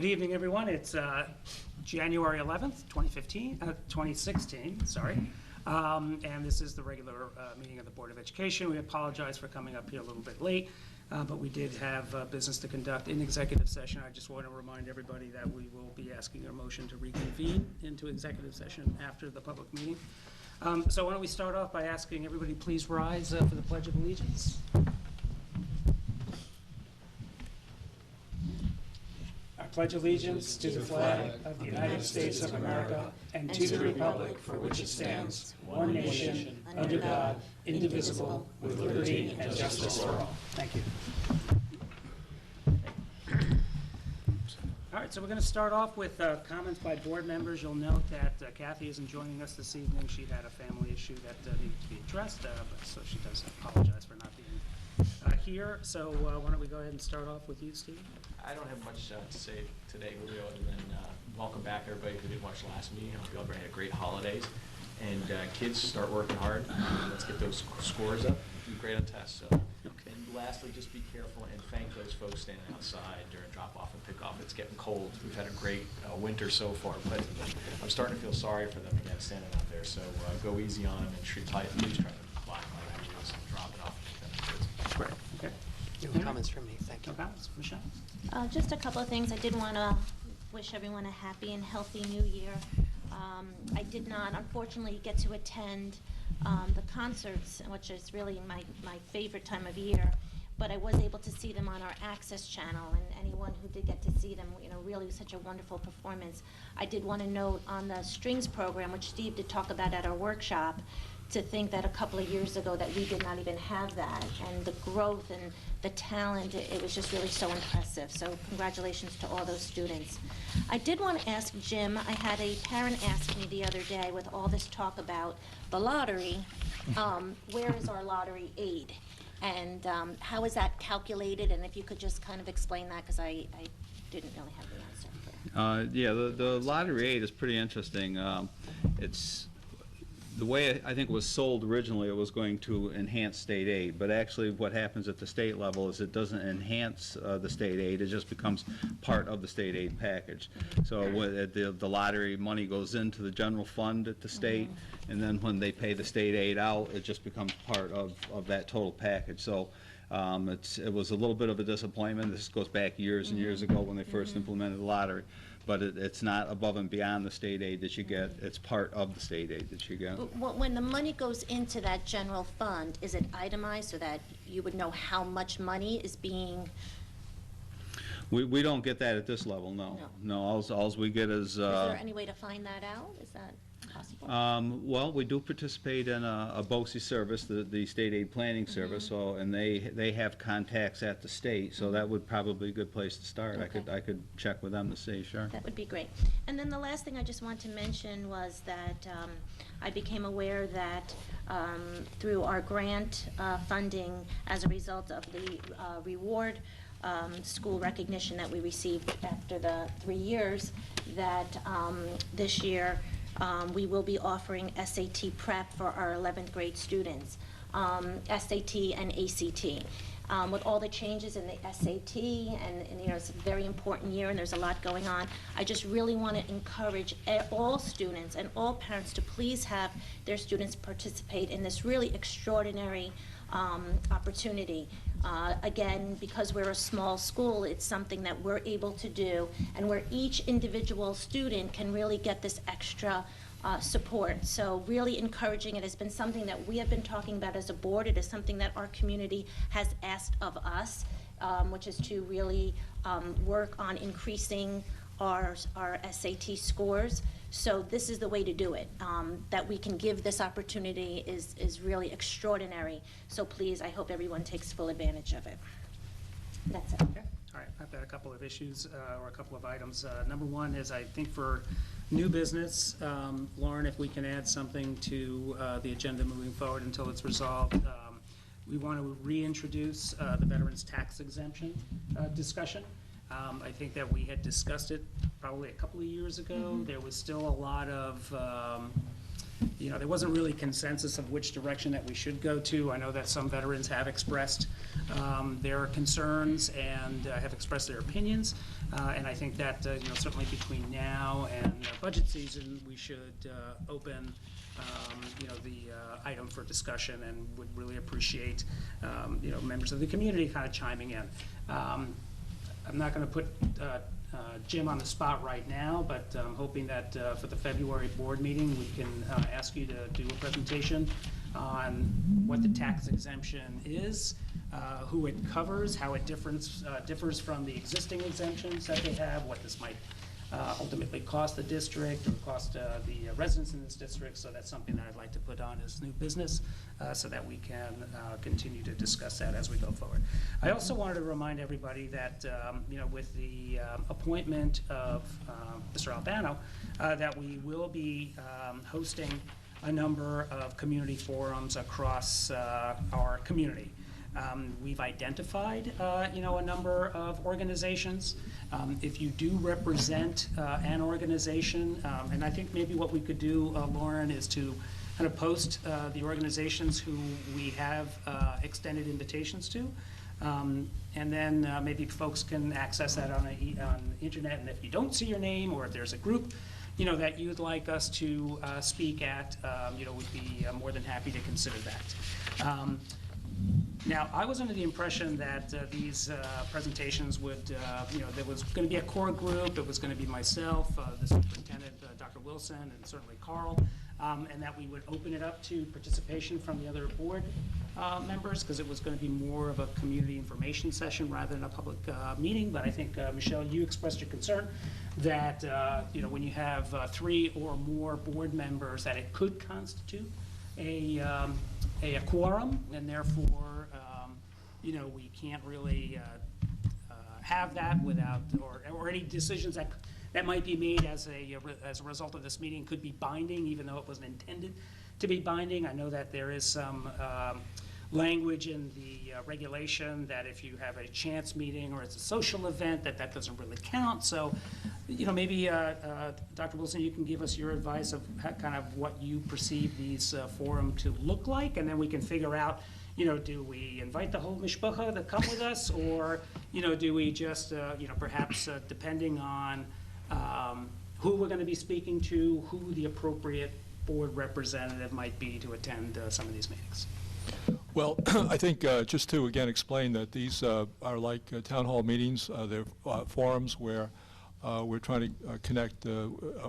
Good evening, everyone. It's January 11th, 2016, sorry. And this is the regular meeting of the Board of Education. We apologize for coming up here a little bit late, but we did have business to conduct in executive session. I just want to remind everybody that we will be asking your motion to reconvene into executive session after the public meeting. So why don't we start off by asking everybody please rise for the Pledge of Allegiance. I pledge allegiance to the flag of the United States of America and to the republic for which it stands, one nation, under God, indivisible, with liberty and justice for all. Thank you. All right, so we're going to start off with comments by board members. You'll note that Kathy isn't joining us this evening. She had a family issue that needed to be addressed, so she does apologize for not being here. So why don't we go ahead and start off with you, Steve? I don't have much to say today, really, other than welcome back everybody who didn't watch the last meeting. I hope you all had great holidays. And kids, start working hard. Let's get those scores up. Do great on tests. So. Okay. And lastly, just be careful and thank those folks standing outside during drop-off and pick-off. It's getting cold. We've had a great winter so far, but I'm starting to feel sorry for them again standing out there. So go easy on them and please try to block my ideas and drop it off. Great. Okay. No comments from me. Thank you. No comments. Michelle? Just a couple of things. I did want to wish everyone a happy and healthy new year. I did not, unfortunately, get to attend the concerts, which is really my favorite time of year, but I was able to see them on our Access channel, and anyone who did get to see them, really such a wonderful performance. I did want to note on the strings program, which Steve did talk about at our workshop, to think that a couple of years ago that we did not even have that, and the growth and the talent, it was just really so impressive. So congratulations to all those students. I did want to ask Jim, I had a parent ask me the other day with all this talk about the lottery, where is our lottery aid? And how is that calculated? And if you could just kind of explain that, because I didn't really have the answer. Yeah, the lottery aid is pretty interesting. It's the way I think it was sold originally, it was going to enhance state aid, but actually what happens at the state level is it doesn't enhance the state aid, it just becomes part of the state aid package. So the lottery money goes into the general fund at the state, and then when they pay the state aid out, it just becomes part of that total package. So it was a little bit of a disappointment. This goes back years and years ago when they first implemented the lottery, but it's not above and beyond the state aid that you get. It's part of the state aid that you get. When the money goes into that general fund, is it itemized so that you would know how much money is being? We don't get that at this level, no. No, all we get is... Is there any way to find that out? Is that possible? Well, we do participate in a BOCES service, the state aid planning service, so and they have contacts at the state, so that would probably be a good place to start. Okay. I could check with them to see, sure. That would be great. And then the last thing I just want to mention was that I became aware that through our grant funding, as a result of the reward school recognition that we received after the 3 years, that this year we will be offering SAT prep for our 11th grade students, SAT and ACT. With all the changes in the SAT, and it's a very important year and there's a lot going on, I just really want to encourage all students and all parents to please have their students participate in this really extraordinary opportunity. Again, because we're a small school, it's something that we're able to do, and where each individual student can really get this extra support. So really encouraging. It has been something that we have been talking about as a board. It is something that our community has asked of us, which is to really work on increasing our SAT scores. So this is the way to do it. That we can give this opportunity is really extraordinary. So please, I hope everyone takes full advantage of it. That's it. Okay. All right, I've got a couple of issues or a couple of items. Number one is, I think for new business, Lauren, if we can add something to the agenda moving forward until it's resolved, we want to reintroduce the veterans tax exemption discussion. I think that we had discussed it probably a couple of years ago. There was still a lot of there wasn't really consensus of which direction that we should go to. I know that some veterans have expressed their concerns and have expressed their opinions, and I think that, certainly between now and budget season, we should open the item for discussion, and would really appreciate, members of the community kind of chiming in. I'm not going to put Jim on the spot right now, but I'm hoping that for the February board meeting, we can ask you to do a presentation on what the tax exemption is, who it covers, how it differs from the existing exemptions that they have, what this might ultimately cost the district or cost the residents in this district. So that's something that I'd like to put on as new business so that we can continue to discuss that as we go forward. I also wanted to remind everybody that, with the appointment of Mr. Albano, that we will be hosting a number of community forums across our community. We've identified, a number of organizations. If you do represent an organization, and I think maybe what we could do, Lauren, is to kind of post the organizations who we have extended invitations to, and then maybe folks can access that on the internet. And if you don't see your name, or if there's a group, that you'd like us to speak at, we'd be more than happy to consider that. Now, I was under the impression that these presentations would, there was going to be a core group. It was going to be myself, the superintendent, Dr. Wilson, and certainly Carl, and that we would open it up to participation from the other board members, because it was going to be more of a community information session rather than a public meeting. But I think, Michelle, you expressed your concern that, when you have 3 or more board members, that it could constitute a quorum, and therefore, we can't really have that without, or any decisions that might be made as a result of this meeting could be binding, even though it wasn't intended to be binding. I know that there is some language in the regulation that if you have a chance meeting or it's a social event, that doesn't really count. So, maybe Dr. Wilson, you can give us your advice of kind of what you perceive these forum to look like, and then we can figure out, do we invite the whole mishpacha to come with us, or, do we just, perhaps depending on who we're going to be speaking to, who the appropriate board representative might be to attend some of these meetings. Well, I think just to again explain that these are like town hall meetings. They're forums where we're trying to connect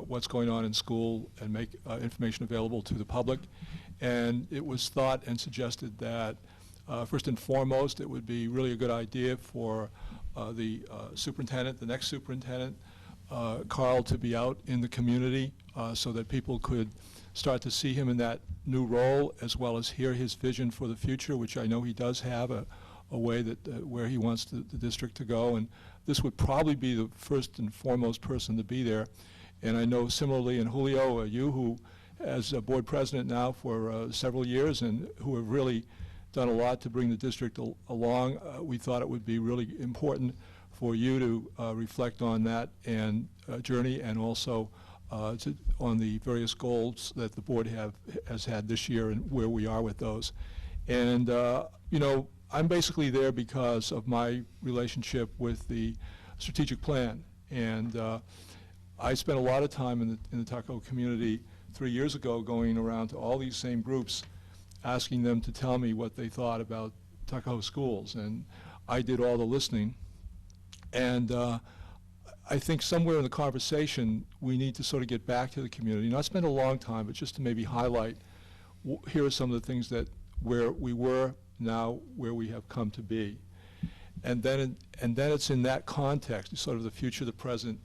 what's going on in school and make information available to the public. And it was thought and suggested that first and foremost, it would be really a good idea for the superintendent, the next superintendent, Carl, to be out in the community so that people could start to see him in that new role, as well as hear his vision for the future, which I know he does have, a way that where he wants the district to go. And this would probably be the first and foremost person to be there. And I know similarly, and Julio, you who as a board president now for several years and who have really done a lot to bring the district along, we thought it would be really important for you to reflect on that and journey, and also on the various goals that the board has had this year and where we are with those. And I'm basically there because of my relationship with the strategic plan. And I spent a lot of time in the Tuckahoe community 3 years ago going around to all these same groups, asking them to tell me what they thought about Tuckahoe schools. And I did all the listening. And I think somewhere in the conversation, we need to sort of get back to the community. Not spend a long time, but just to maybe highlight, here are some of the things that where we were, now where we have come to be. And then it's in that context, sort of the future, the present,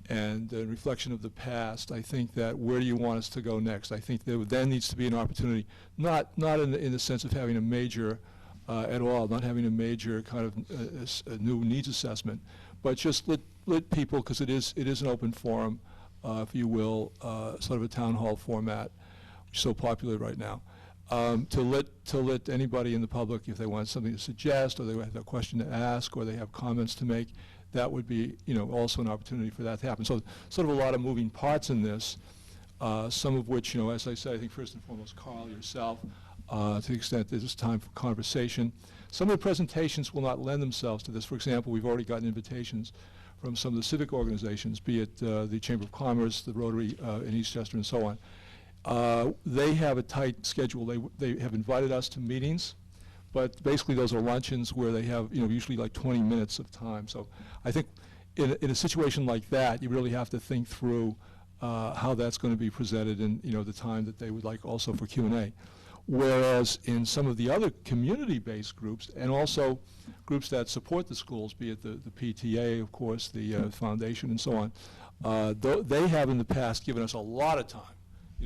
and the reflection of the past. I think that where do you want us to go next? I think there then needs to be an opportunity, not in the sense of having a major at all, not having a major kind of a new needs assessment, but just let people, because it is an open forum, if you will, sort of a town hall format, which is so popular right now, to let anybody in the public, if they want something to suggest, or they have a question to ask, or they have comments to make, that would be also an opportunity for that to happen. So sort of a lot of moving parts in this, some of which, as I said, I think first and foremost, Carl, yourself, to the extent that it's time for conversation. Some of the presentations will not lend themselves to this. For example, we've already gotten invitations from some of the civic organizations, be it the Chamber of Commerce, the Rotary in Eastchester, and so on. They have a tight schedule. They have invited us to meetings, but basically those are luncheons where they have, usually like 20 minutes of time. So I think in a situation like that, you really have to think through how that's going to be presented and, the time that they would like also for Q&A. Whereas in some of the other community-based groups, and also groups that support the schools, be it the PTA, of course, the foundation, and so on, they have in the past given us a lot of time.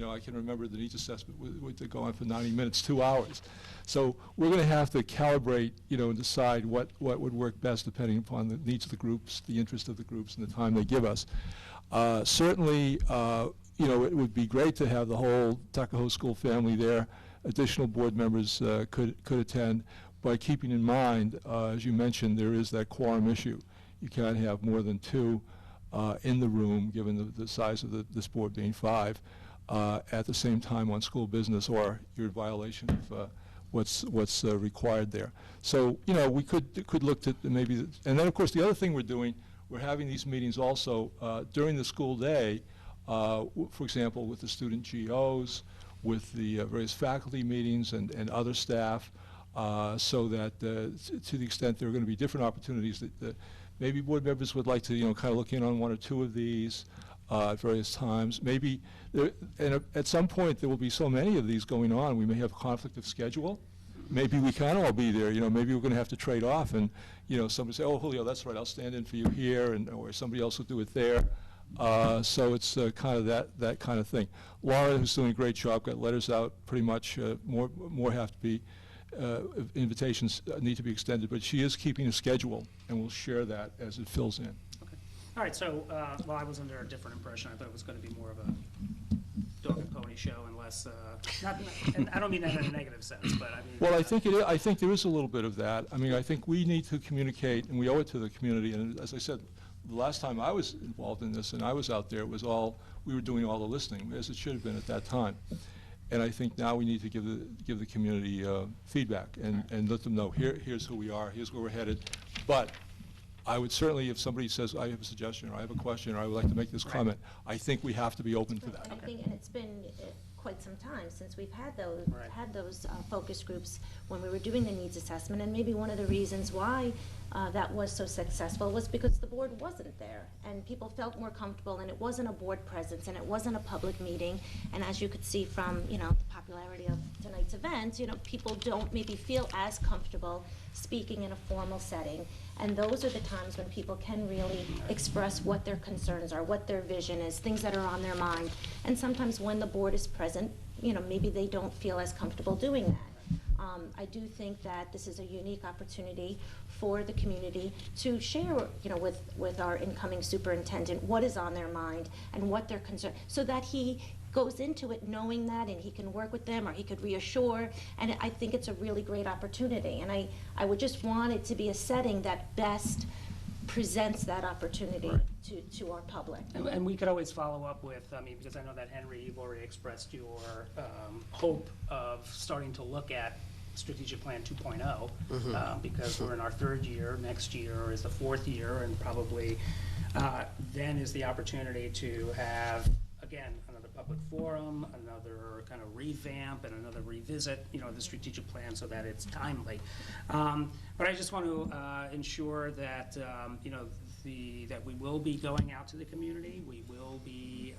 I can remember the needs assessment would go on for 90 minutes, 2 hours. So we're going to have to calibrate, and decide what would work best depending upon the needs of the groups, the interest of the groups, and the time they give us. Certainly, it would be great to have the whole Tuckahoe school family there. Additional board members could attend, but keeping in mind, as you mentioned, there is that quorum issue. You can't have more than 2 in the room, given the size of this board being 5, at the same time on school business, or you're in violation of what's required there. So, we could look to maybe, and then of course the other thing we're doing, we're having these meetings also during the school day, for example, with the student GOs, with the various faculty meetings and other staff, so that to the extent there are going to be different opportunities that maybe board members would like to, kind of look in on 1 or 2 of these at various times. Maybe, and at some point there will be so many of these going on, we may have conflict of schedule. Maybe we can't all be there, maybe we're going to have to trade off, and, somebody say, oh, Julio, that's right, I'll stand in for you here, or somebody else will do it there. So it's kind of that kind of thing. Laura, who's doing a great job, got letters out pretty much. More have to be, invitations need to be extended, but she is keeping a schedule, and we'll share that as it fills in. Okay. All right, so, I was under a different impression. I thought it was going to be more of a dog and pony show and less, and I don't mean that in a negative sense, but I mean. Well, I think there is a little bit of that. I mean, I think we need to communicate, and we owe it to the community, and as I said, the last time I was involved in this and I was out there, it was we were doing all the listening, as it should have been at that time. And I think now we need to give the community feedback and let them know, here's who we are, here's where we're headed. But I would certainly, if somebody says, I have a suggestion, or I have a question, or I would like to make this comment, I think we have to be open to that. And I think, and it's been quite some time since we've had those focus groups when we were doing the needs assessment, and maybe one of the reasons why that was so successful was because the board wasn't there, and people felt more comfortable, and it wasn't a board presence, and it wasn't a public meeting, and as you could see from, the popularity of tonight's events, people don't maybe feel as comfortable speaking in a formal setting, and those are the times when people can really express what their concerns are, what their vision is, things that are on their mind, and sometimes when the board is present, maybe they don't feel as comfortable doing that. I do think that this is a unique opportunity for the community to share, with our incoming superintendent what is on their mind and what their concern, so that he goes into it knowing that, and he can work with them, or he could reassure, and I think it's a really great opportunity, and I would just want it to be a setting that best presents that opportunity to our public. And we could always follow up with, because I know that Henry, you've already expressed your hope of starting to look at Strategic Plan 2.0, because we're in our 3rd year, next year is the 4th year, and probably then is the opportunity to have, again, another public forum, another kind of revamp, and another revisit, the strategic plan so that it's timely. But I just want to ensure that, that we will be going out to the community. We will be,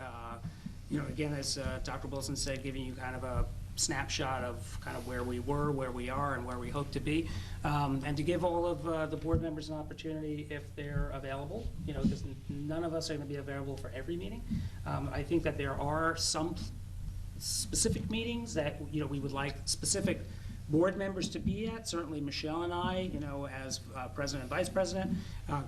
again, as Dr. Wilson said, giving you kind of a snapshot of kind of where we were, where we are, and where we hope to be, and to give all of the board members an opportunity if they're available, because none of us are going to be available for every meeting. I think that there are some specific meetings that, we would like specific board members to be at. Certainly Michelle and I, as president and vice president,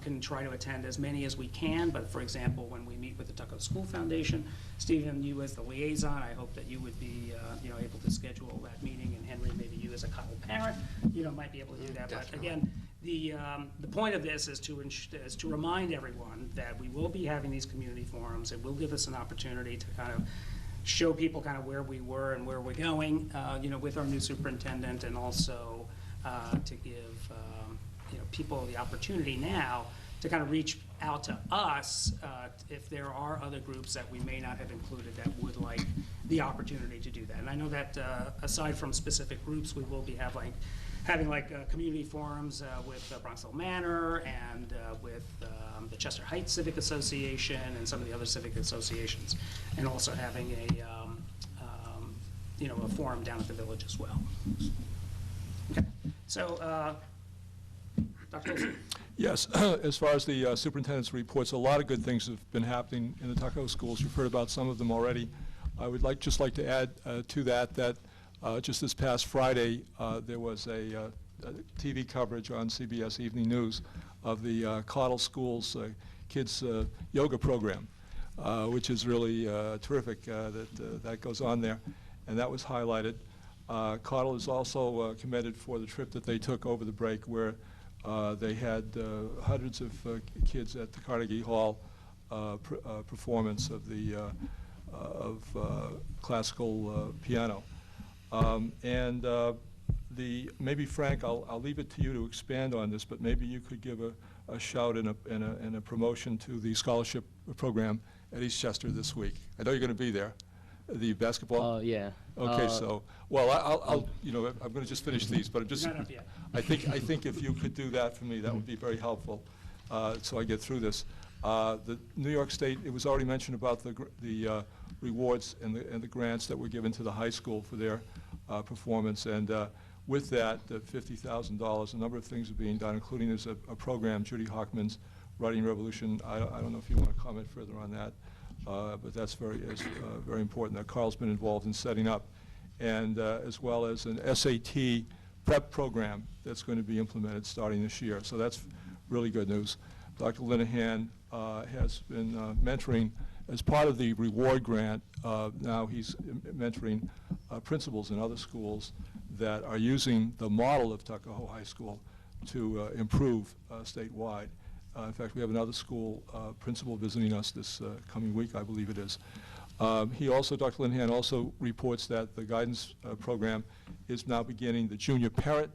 can try to attend as many as we can. But for example, when we meet with the Tuckahoe School Foundation, Stephen, you as the liaison, I hope that you would be, able to schedule that meeting, and Henry, maybe you as a couple parent, might be able to do that. Definitely. But again, the point of this is to remind everyone that we will be having these community forums. It will give us an opportunity to kind of show people kind of where we were and where we're going, with our new superintendent, and also to give, people the opportunity now to kind of reach out to us if there are other groups that we may not have included that would like the opportunity to do that. And I know that aside from specific groups, we will be having community forums with Bronxville Manor and with the Chester Heights Civic Association and some of the other civic associations, and also having a forum down at the village as well. Okay, so Dr. Olson. Yes, as far as the superintendent's reports, a lot of good things have been happening in the Tuckahoe schools. You've heard about some of them already. I would just like to add to that just this past Friday, there was a TV coverage on CBS Evening News of the Caudle Schools kids yoga program, which is really terrific that goes on there, and that was highlighted. Caudle is also commended for the trip that they took over the break, where they had hundreds of kids at the Carnegie Hall performance of the classical piano. Maybe Frank, I'll leave it to you to expand on this, but maybe you could give a shout and a promotion to the scholarship program at Eastchester this week. I know you're going to be there. The basketball. Yeah. Okay, I'll I'm going to just finish these, but I'm just. Not up yet. I think if you could do that for me, that would be very helpful, so I get through this. The New York State, it was already mentioned about the rewards and the grants that were given to the high school for their performance, and with that, the $50,000, a number of things are being done, including there's a program, Judy Hockman's Writing Revolution. I don't know if you want to comment further on that, but that's very important that Carl's been involved in setting up, and as well as an SAT prep program that's going to be implemented starting this year. So that's really good news. Dr. Linehan has been mentoring as part of the reward grant. Now he's mentoring principals in other schools that are using the model of Tuckahoe High School to improve statewide. In fact, we have another school principal visiting us this coming week, I believe it is. Dr. Linehan also reports that the guidance program is now beginning the junior parent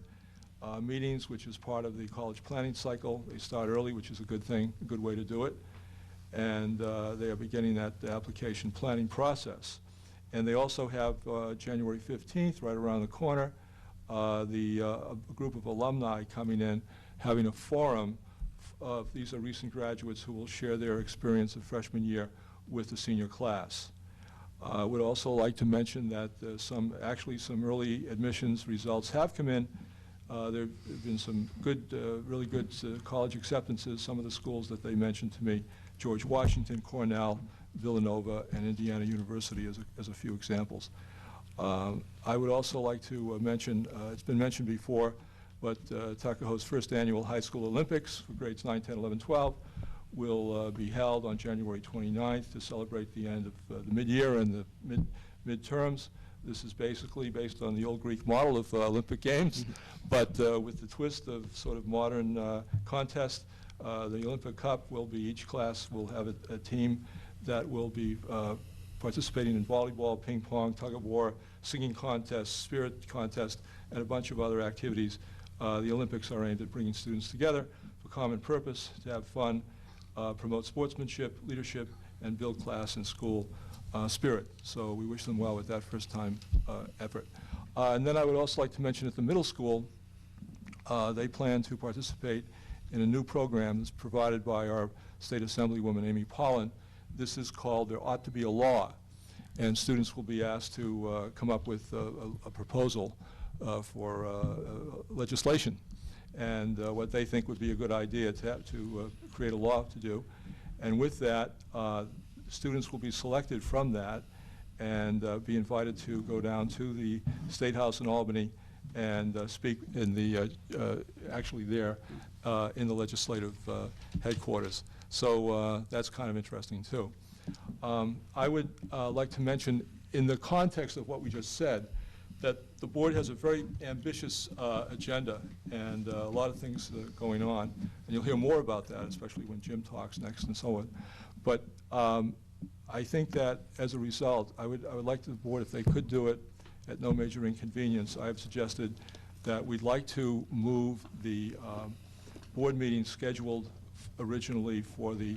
meetings, which is part of the college planning cycle. They start early, which is a good thing, a good way to do it. And they are beginning that application planning process. And they also have January 15th, right around the corner, a group of alumni coming in, having a forum. These are recent graduates who will share their experience of freshman year with the senior class. I would also like to mention that some early admissions results have come in. There have been some really good college acceptances. Some of the schools that they mentioned to me, George Washington, Cornell, Villanova, and Indiana University as a few examples. I would also like to mention, it's been mentioned before, but Tuckahoe's first annual high school Olympics for grades 9, 10, 11, 12 will be held on January 29th to celebrate the end of the mid-year and the midterms. This is basically based on the old Greek model of Olympic Games, but with the twist of sort of modern contest. The Olympic Cup will be, each class will have a team that will be participating in volleyball, ping pong, tug of war, singing contests, spirit contest, and a bunch of other activities. The Olympics are aimed at bringing students together for common purpose, to have fun, promote sportsmanship, leadership, and build class and school spirit. So we wish them well with that first-time effort. And then I would also like to mention at the middle school, they plan to participate in a new program that's provided by our State Assemblywoman, Amy Pollan. This is called There Ought to Be a Law, and students will be asked to come up with a proposal for legislation and what they think would be a good idea to create a law to do. And with that, students will be selected from that and be invited to go down to the State House in Albany and speak in the, actually there, in the legislative headquarters. So that's kind of interesting too. I would like to mention, in the context of what we just said, that the board has a very ambitious agenda and a lot of things going on. And you'll hear more about that, especially when Jim talks next and so on. But I think that as a result, I would like the board, if they could do it at no major inconvenience, I have suggested that we'd like to move the board meeting scheduled originally for the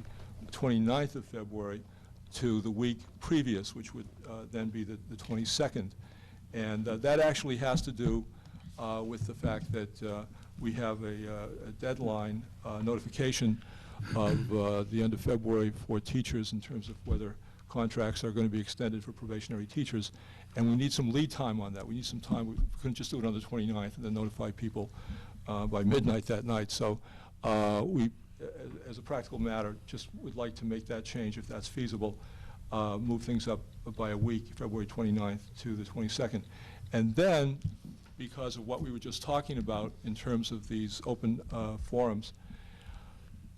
29th of February to the week previous, which would then be the 22nd. And that actually has to do with the fact that we have a deadline notification of the end of February for teachers in terms of whether contracts are going to be extended for probationary teachers. And we need some lead time on that. We need some time. We couldn't just do it on the 29th and then notify people by midnight that night. So we, as a practical matter, just would like to make that change if that's feasible, move things up by a week, February 29th to the 22nd. And then, because of what we were just talking about in terms of these open forums,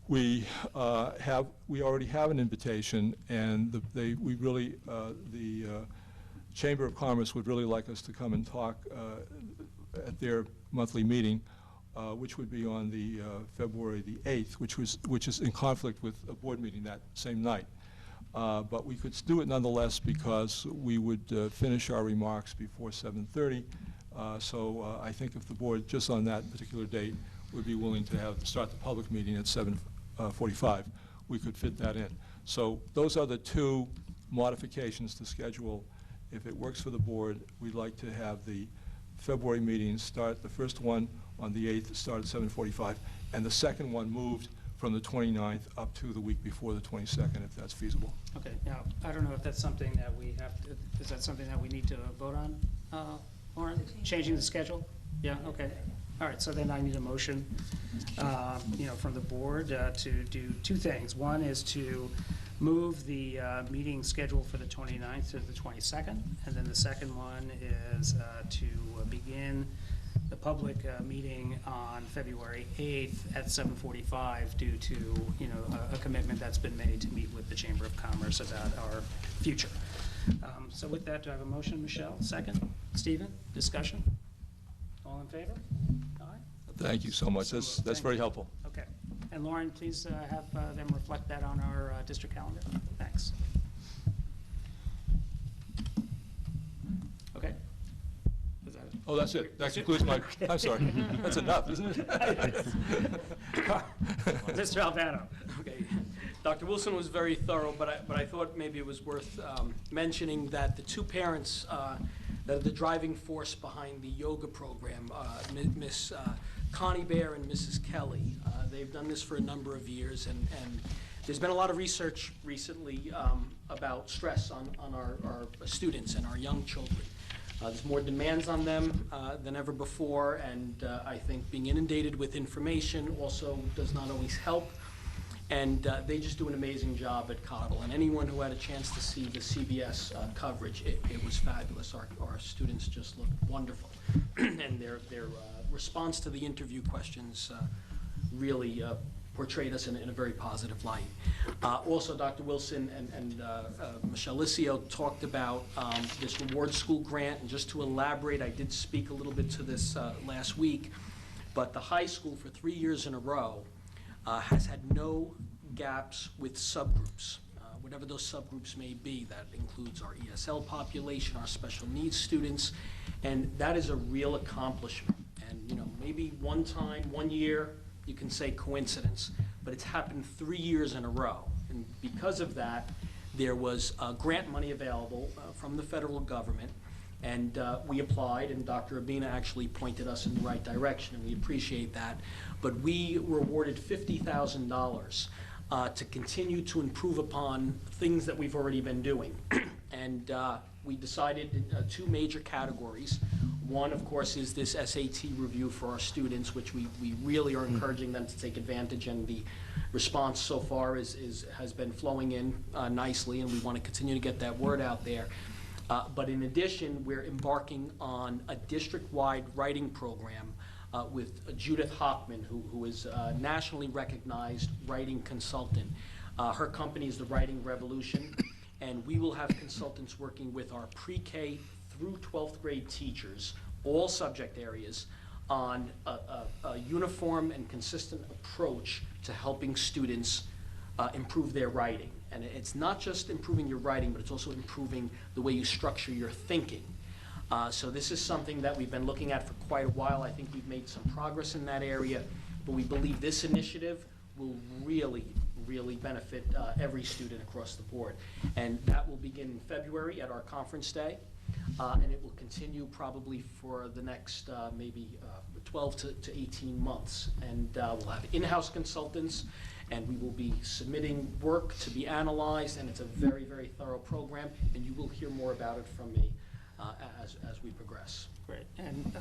we already have an invitation, and the Chamber of Commerce would really like us to come and talk at their monthly meeting, which would be on the February the 8th, which is in conflict with a board meeting that same night. But we could do it nonetheless because we would finish our remarks before 7:30. So I think if the board, just on that particular date, would be willing to start the public meeting at 7:45, we could fit that in. So those are the two modifications to schedule. If it works for the board, we'd like to have the February meeting start, the first one on the 8th, start at 7:45, and the second one moved from the 29th up to the week before the 22nd, if that's feasible. Okay, now, I don't know if that's something that we have, is that something that we need to vote on, Lauren? Changing the schedule? Yeah, okay. All right, so then I need a motion, from the board to do two things. One is to move the meeting schedule for the 29th to the 22nd, and then the second one is to begin the public meeting on February 8th at 7:45 due to, a commitment that's been made to meet with the Chamber of Commerce about our future. So with that, do I have a motion? Michelle, second. Stephen, discussion? All in favor? Aye. Thank you so much. That's very helpful. Okay. And Lauren, please have them reflect that on our district calendar. Thanks. Okay. Is that it? Oh, that's it. That concludes my, I'm sorry. That's enough, isn't it? Mr. Albano. Okay. Dr. Wilson was very thorough, but I thought maybe it was worth mentioning that the two parents that are the driving force behind the yoga program, Miss Connie Bear and Mrs. Kelly, they've done this for a number of years, and there's been a lot of research recently about stress on our students and our young children. There's more demands on them than ever before, and I think being inundated with information also does not always help. And they just do an amazing job at Cottle. And anyone who had a chance to see the CBS coverage, it was fabulous. Our students just looked wonderful. And their response to the interview questions really portrayed us in a very positive light. Also, Dr. Wilson and Michelle Licio talked about this Reward School grant. And just to elaborate, I did speak a little bit to this last week, but the high school for 3 years in a row has had no gaps with subgroups, whatever those subgroups may be. That includes our ESL population, our special needs students, and that is a real accomplishment. And maybe one time, 1 year, you can say coincidence, but it's happened 3 years in a row. And because of that, there was grant money available from the federal government, and we applied, and Dr. Urbina actually pointed us in the right direction, and we appreciate that. But we were awarded $50,000 to continue to improve upon things that we've already been doing. And we decided in two major categories. One, of course, is this SAT review for our students, which we really are encouraging them to take advantage, and the response so far has been flowing in nicely, and we want to continue to get that word out there. But in addition, we're embarking on a district-wide writing program with Judith Hockman, who is a nationally recognized writing consultant. Her company is the Writing Revolution, and we will have consultants working with our pre-K through 12th grade teachers, all subject areas, on a uniform and consistent approach to helping students improve their writing. And it's not just improving your writing, but it's also improving the way you structure your thinking. So this is something that we've been looking at for quite a while. I think we've made some progress in that area, but we believe this initiative will really benefit every student across the board. And that will begin in February at our conference day, and it will continue probably for the next maybe 12 to 18 months. And we'll have in-house consultants, and we will be submitting work to be analyzed, and it's a very, very thorough program, and you will hear more about it from me as we progress. Great. And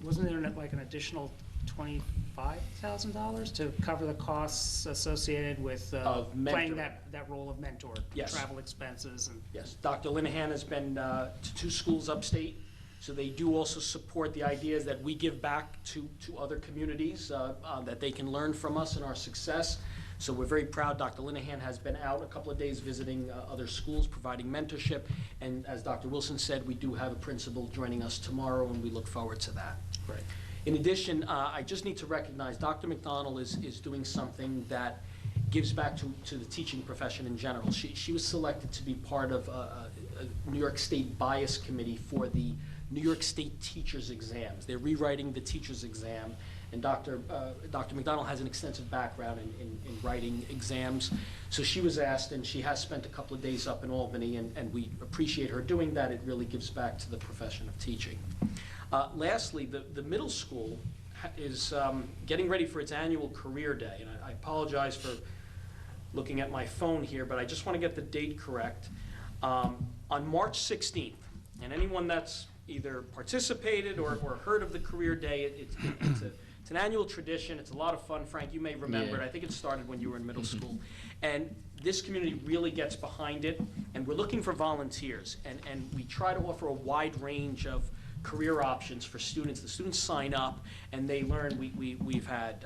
wasn't there like an additional $25,000 to cover the costs associated with Of playing mentoring. that role of mentor? Yes. Travel expenses and... Yes, Dr. Linehan has been to 2 schools upstate, so they do also support the ideas that we give back to other communities, that they can learn from us and our success. So we're very proud. Dr. Linehan has been out a couple of days visiting other schools, providing mentorship. And as Dr. Wilson said, we do have a principal joining us tomorrow, and we look forward to that. Great. In addition, I just need to recognize Dr. McDonald is doing something that gives back to the teaching profession in general. She was selected to be part of a New York State bias committee for the New York State teachers exams. They're rewriting the teachers exam, and Dr. McDonald has an extensive background in writing exams. So she was asked, and she has spent a couple of days up in Albany, and we appreciate her doing that. It really gives back to the profession of teaching. Lastly, the middle school is getting ready for its annual career day, and I apologize for looking at my phone here, but I just want to get the date correct. On March 16th, and anyone that's either participated or heard of the career day, it's an annual tradition. It's a lot of fun. Frank, you may remember it. I think it started when you were in middle school. And this community really gets behind it, and we're looking for volunteers. And we try to offer a wide range of career options for students. The students sign up, and they learn. We've had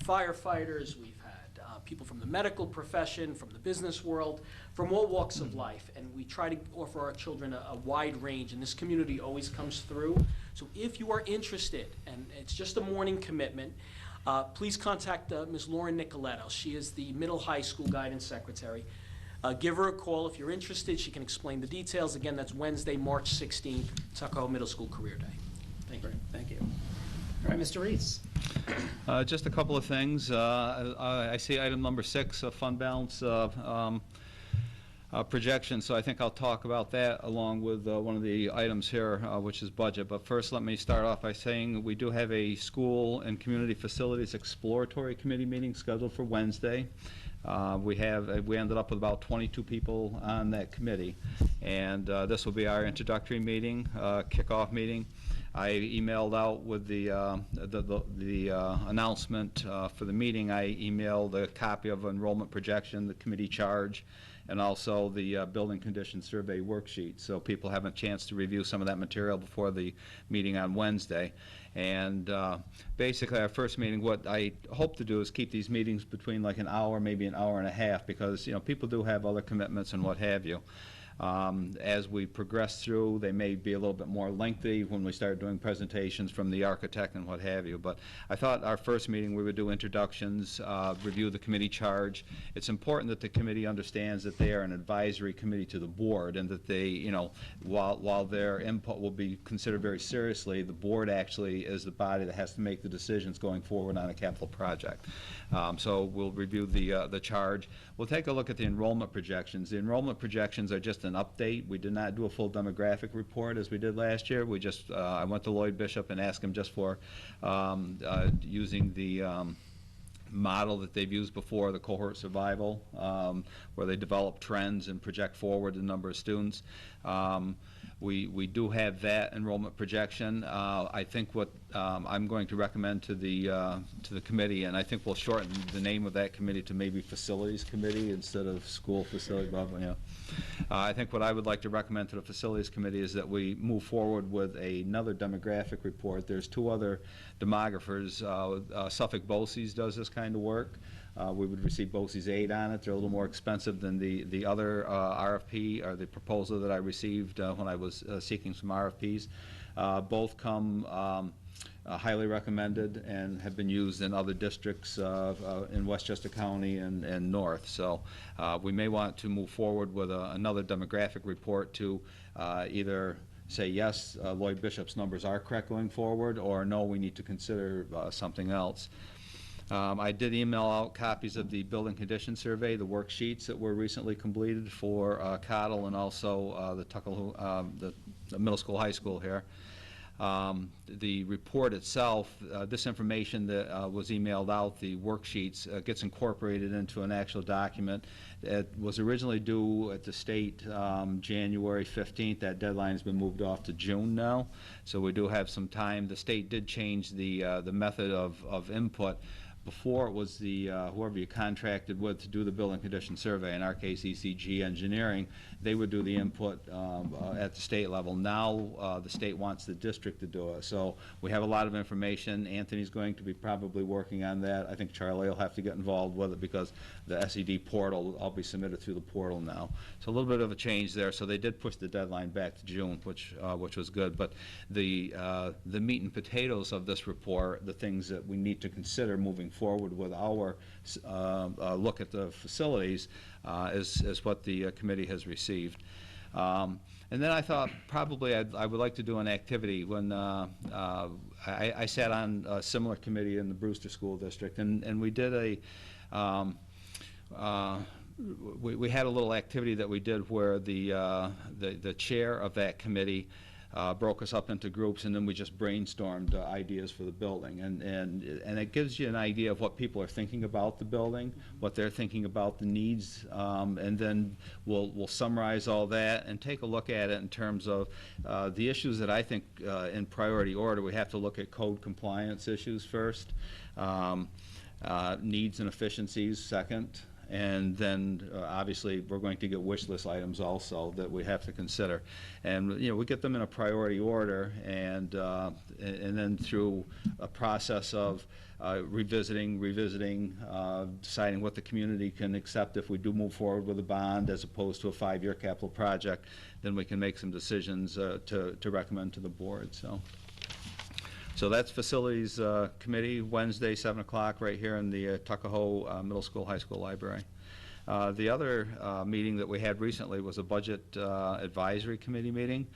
firefighters, we've had people from the medical profession, from the business world, from all walks of life. And we try to offer our children a wide range, and this community always comes through. So if you are interested, and it's just a morning commitment, please contact Ms. Lauren Nicoletto. She is the middle high school guidance secretary. Give her a call if you're interested. She can explain the details. Again, that's Wednesday, March 16th, Tuckahoe Middle School Career Day. Thank you. Thank you. All right, Mr. Reese. Just a couple of things. I see item number 6, fund balance projection, so I think I'll talk about that along with one of the items here, which is budget. But first, let me start off by saying we do have a school and community facilities exploratory committee meeting scheduled for Wednesday. We ended up with about 22 people on that committee, and this will be our introductory meeting, kickoff meeting. I emailed out with the announcement for the meeting. I emailed a copy of enrollment projection, the committee charge, and also the building condition survey worksheet, so people have a chance to review some of that material before the meeting on Wednesday. And basically, our first meeting, what I hope to do is keep these meetings between like an hour, maybe an hour and a half, because people do have other commitments and what have you. As we progress through, they may be a little bit more lengthy when we start doing presentations from the architect and what have you. But I thought our first meeting we would do introductions, review the committee charge. It's important that the committee understands that they are an advisory committee to the board, and that they, while their input will be considered very seriously, the board actually is the body that has to make the decisions going forward on a capital project. So we'll review the charge. We'll take a look at the enrollment projections. The enrollment projections are just an update. We did not do a full demographic report as we did last year. We just, I went to Lloyd Bishop and asked him just for using the model that they've used before, the cohort survival, where they develop trends and project forward the number of students. We do have that enrollment projection. I think what I'm going to recommend to the committee, and I think we'll shorten the name of that committee to maybe Facilities Committee instead of School Facility. I think what I would like to recommend to the Facilities Committee is that we move forward with another demographic report. There's 2 other demographers. Suffolk BOCES does this kind of work. We would receive BOCES 8 on it. They're a little more expensive than the other RFP, or the proposal that I received when I was seeking some RFPs. Both come highly recommended and have been used in other districts in Westchester County and north. So we may want to move forward with another demographic report to either say, yes, Lloyd Bishop's numbers are correct going forward, or no, we need to consider something else. I did email out copies of the building condition survey, the worksheets that were recently completed for Cottle and also the Tuckahoe, the middle school, high school here. The report itself, this information that was emailed out, the worksheets, gets incorporated into an actual document. It was originally due at the state January 15th. That deadline has been moved off to June now, so we do have some time. The state did change the method of input. Before, it was the whoever you contracted with to do the building condition survey, in our case ECG Engineering, they would do the input at the state level. Now the state wants the district to do it. So we have a lot of information. Anthony's going to be probably working on that. I think Charlie will have to get involved with it because the SED portal will all be submitted through the portal now. So a little bit of a change there. So they did push the deadline back to June, which was good. But the meat and potatoes of this report, the things that we need to consider moving forward with our look at the facilities is what the committee has received. And then I thought probably I would like to do an activity. When I sat on a similar committee in the Brewster School District, and we did we had a little activity that we did where the chair of that committee broke us up into groups, and then we just brainstormed ideas for the building. And it gives you an idea of what people are thinking about the building, what they're thinking about the needs, and then we'll summarize all that and take a look at it in terms of the issues that I think in priority order. We have to look at code compliance issues first, needs and efficiencies second, and then obviously we're going to get wish list items also that we have to consider, and we get them in a priority order, and then through a process of revisiting, deciding what the community can accept if we do move forward with a bond as opposed to a 5-year capital project, then we can make some decisions to recommend to the board. So that's Facilities Committee, Wednesday, 7 o'clock, right here in the Tuckahoe Middle School, High School Library. The other meeting that we had recently was a Budget Advisory Committee meeting.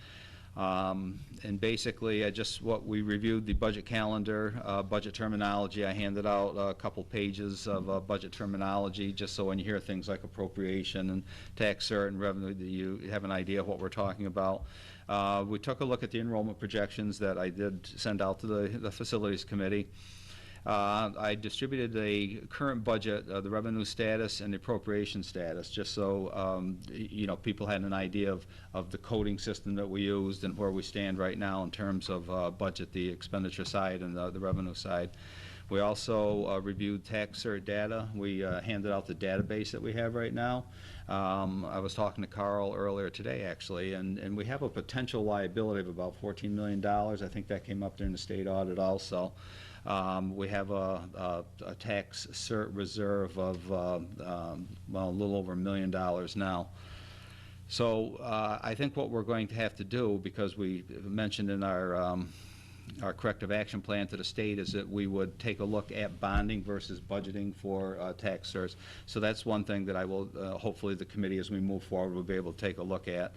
And basically, what we reviewed the budget calendar, budget terminology. I handed out a couple pages of budget terminology just so when you hear things like appropriation and tax cert and revenue, that you have an idea of what we're talking about. We took a look at the enrollment projections that I did send out to the Facilities Committee. I distributed a current budget, the revenue status and the appropriation status, just so people had an idea of the coding system that we used and where we stand right now in terms of budget, the expenditure side and the revenue side. We also reviewed tax cert data. We handed out the database that we have right now. I was talking to Carl earlier today, actually, and we have a potential liability of about $14 million. I think that came up during the state audit also. We have a tax cert reserve of, a little over $1 million now. So I think what we're going to have to do, because we mentioned in our corrective action plan to the state, is that we would take a look at bonding versus budgeting for tax certs. So that's one thing that I will, hopefully the committee as we move forward will be able to take a look at.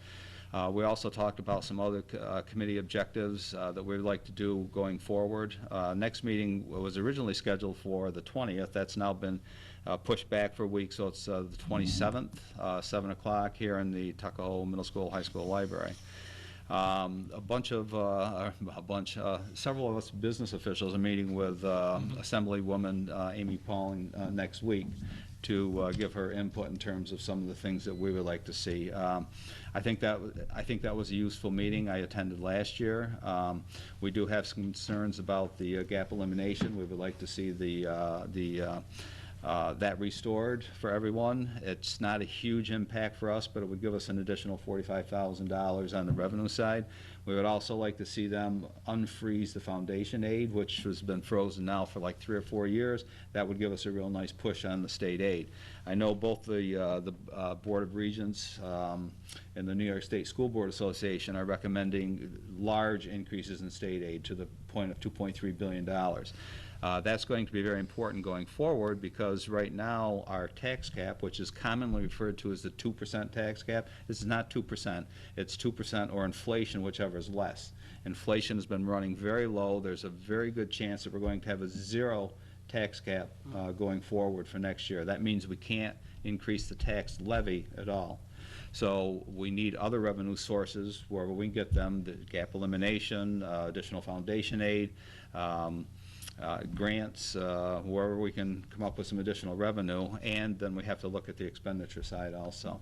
We also talked about some other committee objectives that we'd like to do going forward. Next meeting was originally scheduled for the 20th. That's now been pushed back for a week, so it's the 27th, 7 o'clock here in the Tuckahoe Middle School, High School Library. Several of us business officials are meeting with Assemblywoman Amy Pauling next week to give her input in terms of some of the things that we would like to see. I think that was a useful meeting. I attended last year. We do have some concerns about the gap elimination. We would like to see the that restored for everyone. It's not a huge impact for us, but it would give us an additional $45,000 on the revenue side. We would also like to see them unfreeze the foundation aid, which has been frozen now for like 3 or 4 years. That would give us a real nice push on the state aid. I know both the Board of Regents and the New York State School Board Association are recommending large increases in state aid to the point of $2.3 billion. That's going to be very important going forward because right now our tax cap, which is commonly referred to as the 2% tax cap, this is not 2%. It's 2% or inflation, whichever is less. Inflation has been running very low. There's a very good chance that we're going to have a zero tax cap going forward for next year. That means we can't increase the tax levy at all. So we need other revenue sources wherever we can get them, the gap elimination, additional foundation aid, grants, wherever we can come up with some additional revenue, and then we have to look at the expenditure side also.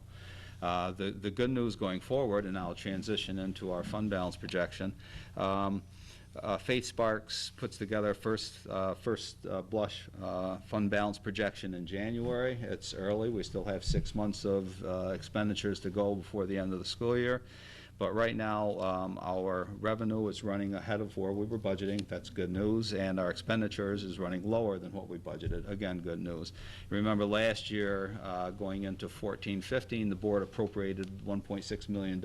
The good news going forward, and I'll transition into our fund balance projection, Faith Sparks puts together first blush fund balance projection in January. It's early. We still have 6 months of expenditures to go before the end of the school year. But right now, our revenue is running ahead of where we were budgeting. That's good news. And our expenditures is running lower than what we budgeted. Again, good news. Remember last year, going into 14-15, the board appropriated $1.6 million.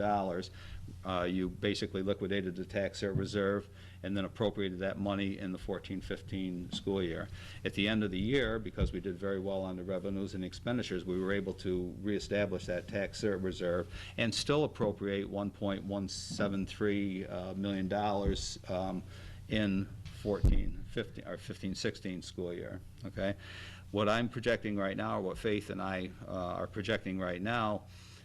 You basically liquidated the tax reserve and then appropriated that money in the 14-15 school year. At the end of the year, because we did very well on the revenues and expenditures, we were able to reestablish that tax reserve and still appropriate $1.173 million in 14-15 or 15-16 school year. Okay, what I'm projecting right now, or what Faith and I are projecting right now,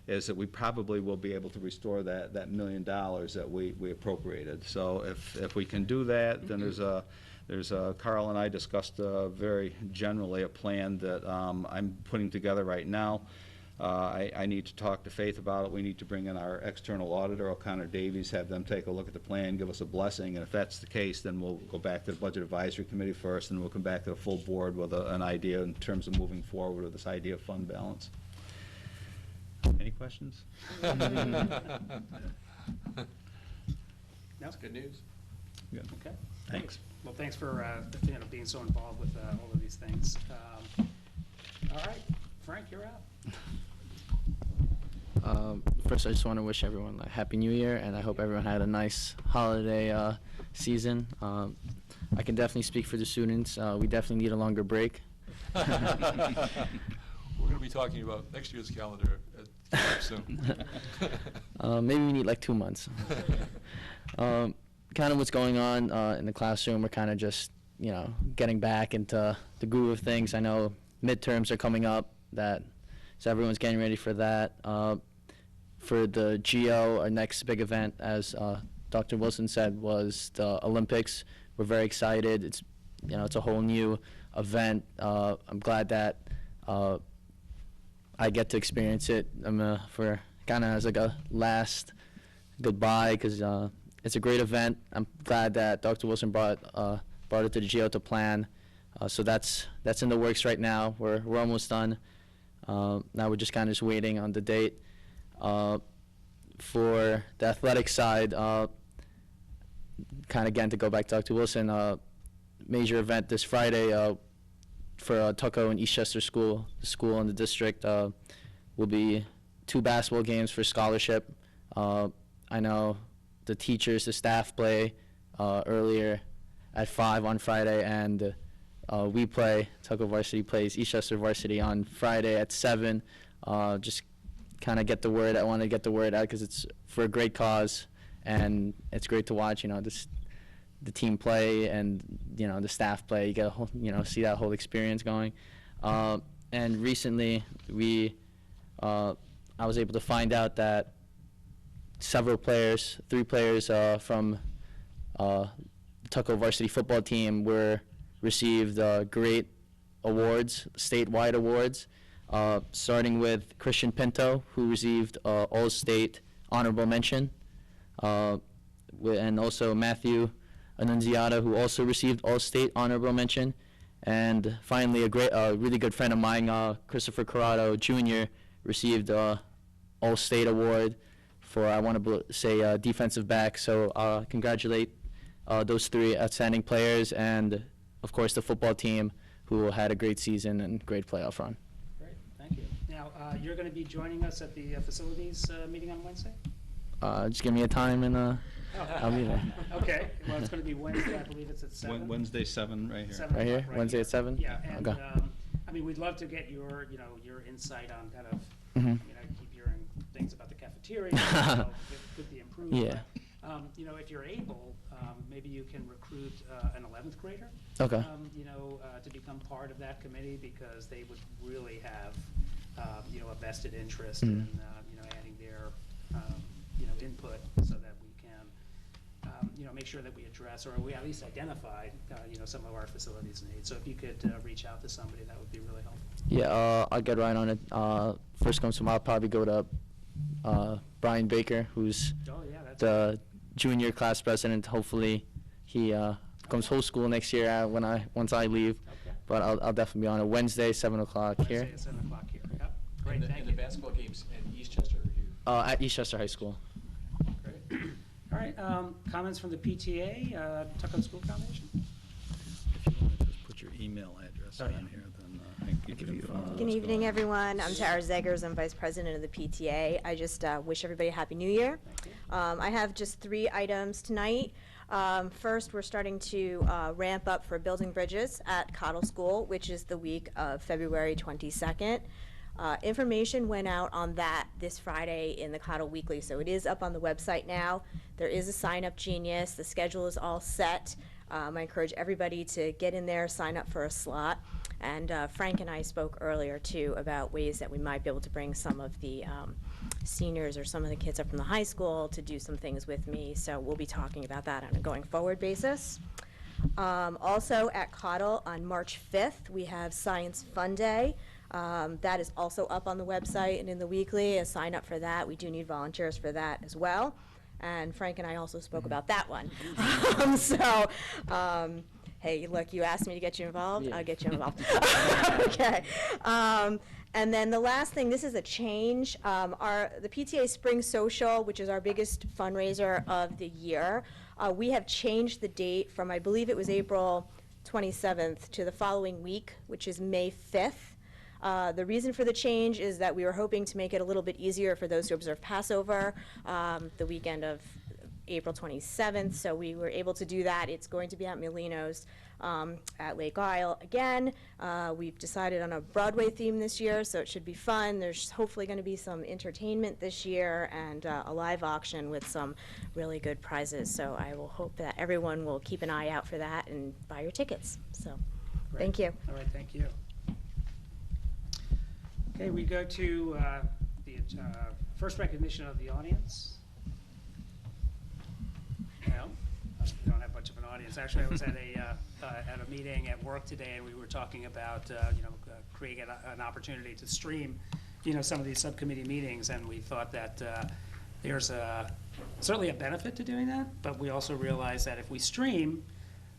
is that we probably will be able to restore that $1 million that we appropriated. So if we can do that, then there's Carl and I discussed very generally a plan that I'm putting together right now. I need to talk to Faith about it. We need to bring in our external auditor, O'Connor Davies, have them take a look at the plan, give us a blessing, and if that's the case, then we'll go back to the Budget Advisory Committee first, and we'll come back to the full board with an idea in terms of moving forward with this idea of fund balance. Any questions? That's good news. Good. Okay. Thanks. Well, thanks for being so involved with all of these things. All right, Frank, you're out. First, I just want to wish everyone a Happy New Year, and I hope everyone had a nice holiday season. I can definitely speak for the students. We definitely need a longer break. We're going to be talking about next year's calendar soon. Maybe we need like 2 months. Kind of what's going on in the classroom, we're kind of just, getting back into the groove of things. I know midterms are coming up, so everyone's getting ready for that. For the GO, our next big event, as Dr. Wilson said, was the Olympics. We're very excited. It's a whole new event. I'm glad that I get to experience it for kind of as like a last goodbye, because it's a great event. I'm glad that Dr. Wilson brought it to the GO to plan. So that's in the works right now. We're almost done. Now we're just kind of just waiting on the date. For the athletic side, kind of again to go back to Dr. Wilson, major event this Friday for Tuckahoe and Eastchester School, the school in the district, will be 2 basketball games for scholarship. I know the teachers, the staff play earlier at 5 on Friday, and we play, Tuckahoe varsity plays Eastchester varsity on Friday at 7. Just kind of get the word. I want to get the word out because it's for a great cause, and it's great to watch, the team play and, the staff play. You get a whole, see that whole experience going. And recently I was able to find out that several players, 3 players from Tuckahoe varsity football team received great awards, statewide awards, starting with Christian Pinto, who received All-State Honorable Mention, and also Matthew Annunziata, who also received All-State Honorable Mention, And finally, a really good friend of mine, Christopher Corrado Jr., received All-State Award for, I want to say, defensive back. So congratulate those three outstanding players and, of course, the football team who had a great season and great playoff run. Great, thank you. Now, you're going to be joining us at the facilities meeting on Wednesday? Just give me a time and I'll be there. Okay, well, it's going to be Wednesday, I believe it's at 7. Wednesday, 7, right here. 7 Right here, o'clock Wednesday at 7? Yeah, and, Okay. I mean, we'd love to get your, your insight on kind of, Mhm. I keep hearing things about the cafeteria, could be improved. Yeah. But, if you're able, maybe you can recruit an 11th grader. Okay. To become part of that committee, because they would really have, a vested interest in, adding their, input so that we can, make sure that we address, or we at least identify, some of our facilities needs. So if you could reach out to somebody, that would be really helpful. Yeah, I'll get right on it. First comes to mind, I'll probably go to Brian Baker, who's Oh, yeah, that's. the junior class president. Hopefully, he comes whole school next year once I leave. Okay. But I'll definitely be on it Wednesday, 7 o'clock here. Wednesday at 7 o'clock here. Yep. Great, And the, thank and you. the basketball games at Eastchester review. At Eastchester High School. Great. All right, comments from the PTA, Tuckahoe School Foundation? If you want to just put your email address Oh, on yeah. here, then I can give you. Good evening, everyone. I'm Tara Zeggers. I'm Vice President of the PTA. I just wish everybody a Happy New Year. Thank you. I have just 3 items tonight. First, we're starting to ramp up for Building Bridges at Cottle School, which is the week of February 22nd. Information went out on that this Friday in the Cottle Weekly, so it is up on the website now. There is a sign-up genius. The schedule is all set. I encourage everybody to get in there, sign up for a slot. And Frank and I spoke earlier, too, about ways that we might be able to bring some of the seniors or some of the kids up from the high school to do some things with me. So we'll be talking about that on a going forward basis. Also at Cottle on March 5th, we have Science Fun Day. That is also up on the website and in the weekly. A sign up for that. We do need volunteers for that as well. And Frank and I also spoke about that one. Hey, look, you asked me to get you involved, Yeah. I'll get you involved. Okay. And then the last thing, this is a change. The PTA Spring Social, which is our biggest fundraiser of the year, we have changed the date from, I believe it was April 27th to the following week, which is May 5th. The reason for the change is that we were hoping to make it a little bit easier for those who observe Passover the weekend of April 27th, so we were able to do that. It's going to be at Molino's at Lake Isle again. We've decided on a Broadway theme this year, so it should be fun. There's hopefully going to be some entertainment this year and a live auction with some really good prizes. So I will hope that everyone will keep an eye out for that and buy your tickets. So, thank you. All right, thank you. Okay, we go to the first recognition of the audience. No, we don't have much of an audience. Actually, I was at a meeting at work today, and we were talking about creating an opportunity to stream, some of these subcommittee meetings, and we thought that there's certainly a benefit to doing that, but we also realize that if we stream,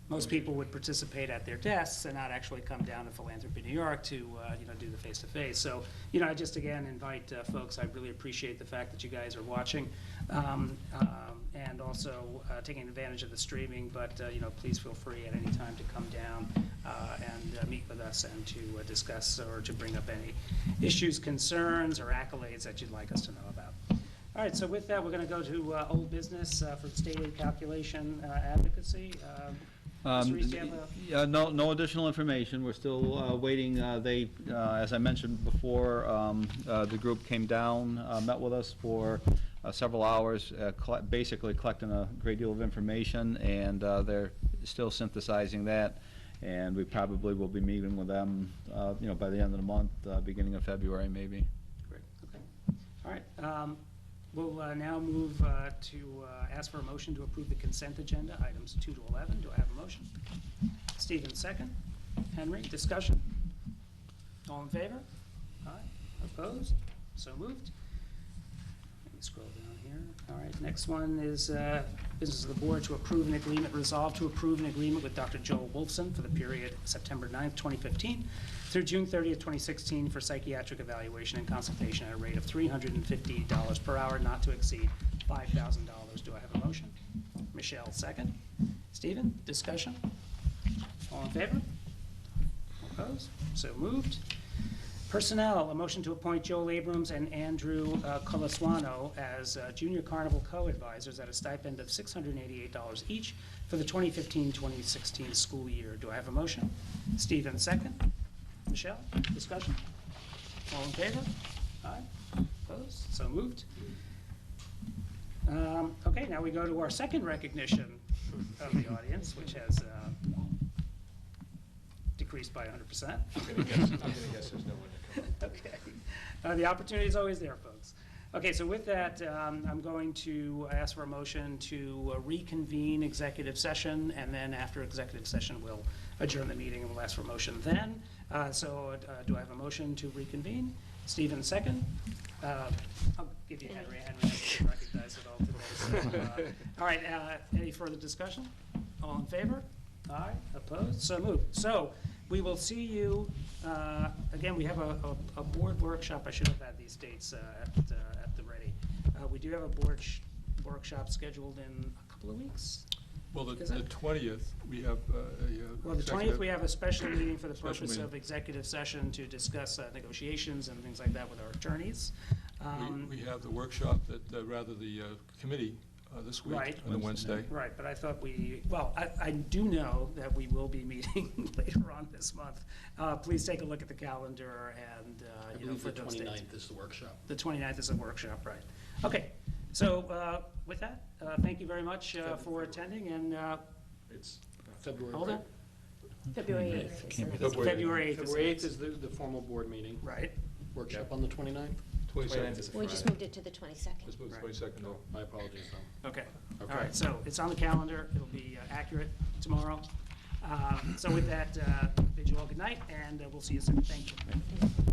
most people would participate at their desks and not actually come down to Philanthropy New York to, do the face-to-face. So, I just, again, invite folks, I really appreciate the fact that you guys are watching and also taking advantage of the streaming, but, please feel free at any time to come down and meet with us and to discuss or to bring up any issues, concerns, or accolades that you'd like us to know about. All right, so with that, we're going to go to old business for the state aid calculation advocacy. Mr. Reese, do you have No additional information. We're still waiting. As I mentioned before, the group came down, met with us for several hours, basically collecting a great deal of information, and they're still synthesizing that. And we probably will be meeting with them, by the end of the month, beginning of February, maybe. Great, okay. All right, we'll now move to ask for a motion to approve the consent agenda, items 2 to 11. Do I have a motion? Stephen, second. Henry, discussion? All in favor? Aye. Opposed? So moved. scroll down here. All right, next one is business of the board to approve an agreement, resolve to approve an agreement with Dr. Joel Wolfson for the period September 9th, 2015 through June 30th, 2016 for psychiatric evaluation and consultation at a rate of $350 per hour, not to exceed $5,000. Do I have a motion? Michelle, second. Stephen, discussion? All in favor? Opposed? So moved. Personnel, a motion to appoint Joel Abrams and Andrew Colaswano as junior carnival co-advisors at a stipend of $688 each for the 2015-2016 school year. Do I have a motion? Stephen, second. Michelle, discussion? All in favor? Aye. Opposed? So moved. Okay, now we go to our second recognition of the audience, which has decreased by 100%. I'm gonna guess there's no one to come up. Okay. The opportunity is always there, folks. Okay, so with that, I'm going to ask for a motion to reconvene executive session, and then after executive session, we'll adjourn the meeting, and we'll ask for a motion then. Do I have a motion to reconvene? Stephen, second. I'll give you Henry. Henry has to recognize it all today. So, all right, any further discussion? All in favor? Aye. Opposed? So moved. So we will see you, again, we have a board workshop. I should have had these dates at the ready. We do have a board workshop scheduled in a couple of weeks. Well, the Is it? 20th, we have a... Well, the 20th, we have a special meeting for the Special purpose meeting. of executive session to discuss negotiations and things like that with our attorneys. We have the workshop that, rather the committee this week, Right. on the Wednesday. Right, but I thought I do know that we will be meeting later on this month. Please take a look at the calendar and, I you know, believe for the those dates. 29th is the workshop. The 29th is a workshop, right. Okay, so with that, thank you very much for attending, and It's February. hold on, February 8th. February 8th. February 8th is the formal board meeting. Right, Workshop on the 29th? 29th is a We just Friday. moved it to the 22nd. Let's move Right. 22nd. No, my apologies, though. okay. All Okay. right, so it's on the calendar, it'll be accurate tomorrow. So with that, bid you all good night, and we'll see you soon. Thank you.